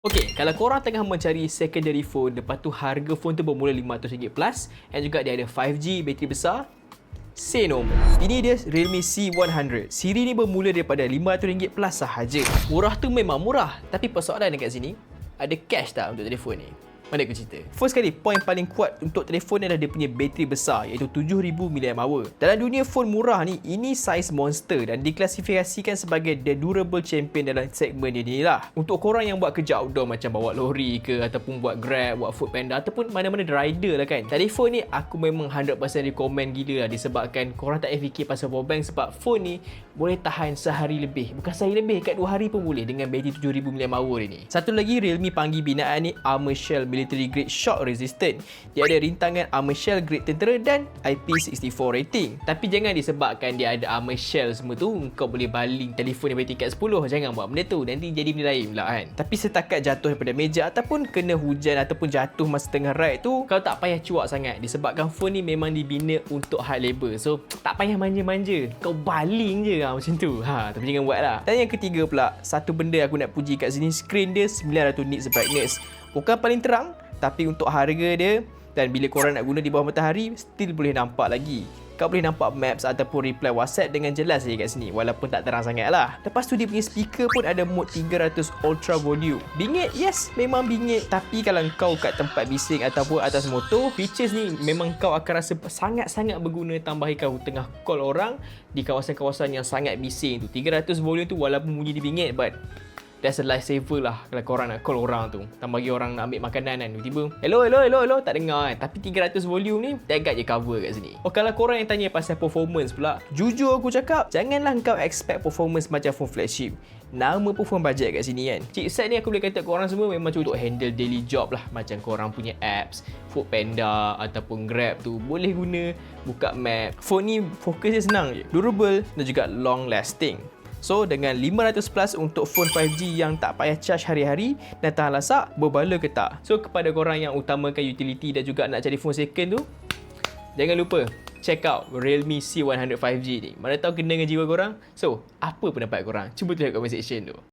Okey, kalau korang tengah mencari secondary phone, lepas tu harga phone tu bermula RM500 plus dan juga dia ada 5G, bateri besar, say no more. Ini dia Realme C100. Siri ni bermula daripada RM500 plus sahaja. Murah tu memang murah, tapi persoalan dekat sini, ada cash tak untuk telefon ni? Mana aku cerita? First sekali, point paling kuat untuk telefon ni adalah dia punya bateri besar, iaitu 7000 mAh. Dalam dunia phone murah ni, ini saiz monster dan diklasifikasikan sebagai the durable champion dalam segmen dia ni lah. Untuk korang yang buat kerja outdoor macam bawa lori ke, ataupun buat Grab, buat Foodpanda, ataupun mana-mana rider lah kan. Telefon ni aku memang 100% recommend gila lah, disebabkan korang tak payah fikir pasal power bank, sebab phone ni boleh tahan sehari lebih. Bukan sehari lebih, kat 2 hari pun boleh dengan bateri 7000 mAh dia ni. Satu lagi, Realme panggil binaan ni Armor Shell Military Grade Shock Resistant. Dia ada rintangan armor shell grade tentera dan IP64 rating. Tapi jangan disebabkan dia ada armor shell semua tu, kau boleh baling telefon yang bateri tingkat 10. Jangan buat benda tu, nanti jadi benda lain pula kan. Tapi setakat jatuh daripada meja ataupun kena hujan ataupun jatuh masa tengah ride tu, kau tak payah cuak sangat, disebabkan phone ni memang dibina untuk high labor. So tak payah manja-manja, kau baling je lah macam tu. Tapi jangan buat lah. Dan yang ketiga pula, satu benda aku nak puji kat sini, screen dia 900 nits brightness. Bukan paling terang, tapi untuk harga dia dan bila korang nak guna di bawah matahari, still boleh nampak lagi. Kau boleh nampak maps ataupun reply WhatsApp dengan jelas je kat sini, walaupun tak terang sangat lah. Lepas tu dia punya speaker pun ada mode 300 ultra volume. Bingit? Yes, memang bingit. Tapi kalau kau kat tempat bising ataupun atas motor, features ni memang kau akan rasa sangat-sangat berguna, tambahi kau tengah call orang di kawasan-kawasan yang sangat bising tu. 300 volume tu walaupun bunyi dia bingit, but that's a lifesaver lah kalau korang nak call orang tu. Tambah bagi orang nak ambil makanan kan, tiba-tiba hello, tak dengar kan. Tapi 300 volume ni, taggat je cover kat sini. Kalau korang yang tanya pasal performance pula, jujur aku cakap, janganlah kau expect performance macam phone flagship. Nama pun phone budget kat sini kan. Chipset ni aku boleh kata korang semua memang untuk handle daily job lah. Macam korang punya apps, Foodpanda ataupun Grab tu boleh guna, buka map. Phone ni fokus dia senang je, durable dan juga long lasting. So dengan 500 plus untuk phone 5G yang tak payah charge hari-hari dan tahan lasak, berbala ke tak? So kepada korang yang utamakan utility dan juga nak cari phone second tu, jangan lupa check out Realme C100 5G ni. Mana tahu kena dengan jiwa korang. So apa pendapat korang? Cuba tulis kat comment section tu.